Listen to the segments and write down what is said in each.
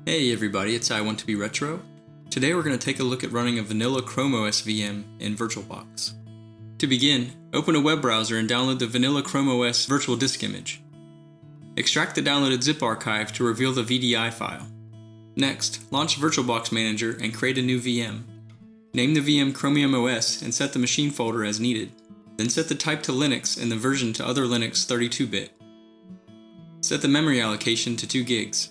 Hey everybody, it's I Want to Be Retro. Today we're going to take a look at running a vanilla ChromeOS VM in VirtualBox. To begin, open a web browser and download the vanilla ChromeOS virtual disk image. Extract the downloaded zip archive to reveal the VDI file. Next, launch VirtualBox Manager and create a new VM. Name the VM ChromiumOS and set the machine folder as needed. Then set the type to Linux and the version to Other Linux 32-bit. Set the memory allocation to 2 gigs.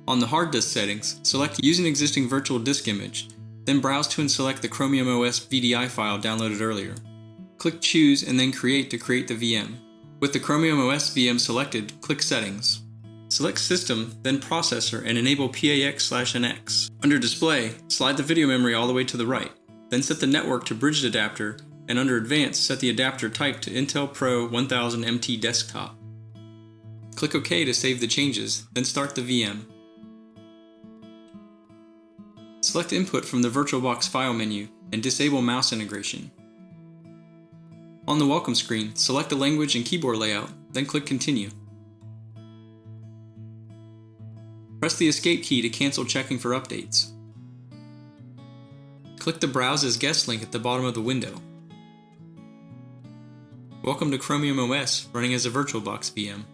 On the hard disk settings, select Use an existing virtual disk image, then browse to and select the ChromiumOS VDI file downloaded earlier. Click Choose and then Create to create the VM. With the ChromiumOS VM selected, click Settings. Select System, then Processor and enable PAX/NX. Under Display, slide the video memory all the way to the right, then set the network to bridged adapter, and under Advanced, set the adapter type to Intel Pro 1000 MT Desktop. Click OK to save the changes, then start the VM. Select Input from the VirtualBox file menu and disable mouse integration. On the welcome screen, select the language and keyboard layout, then click Continue. Press the Escape key to cancel checking for updates. Click the Browse as Guest link at the bottom of the window. Welcome to ChromiumOS running as a VirtualBox VM.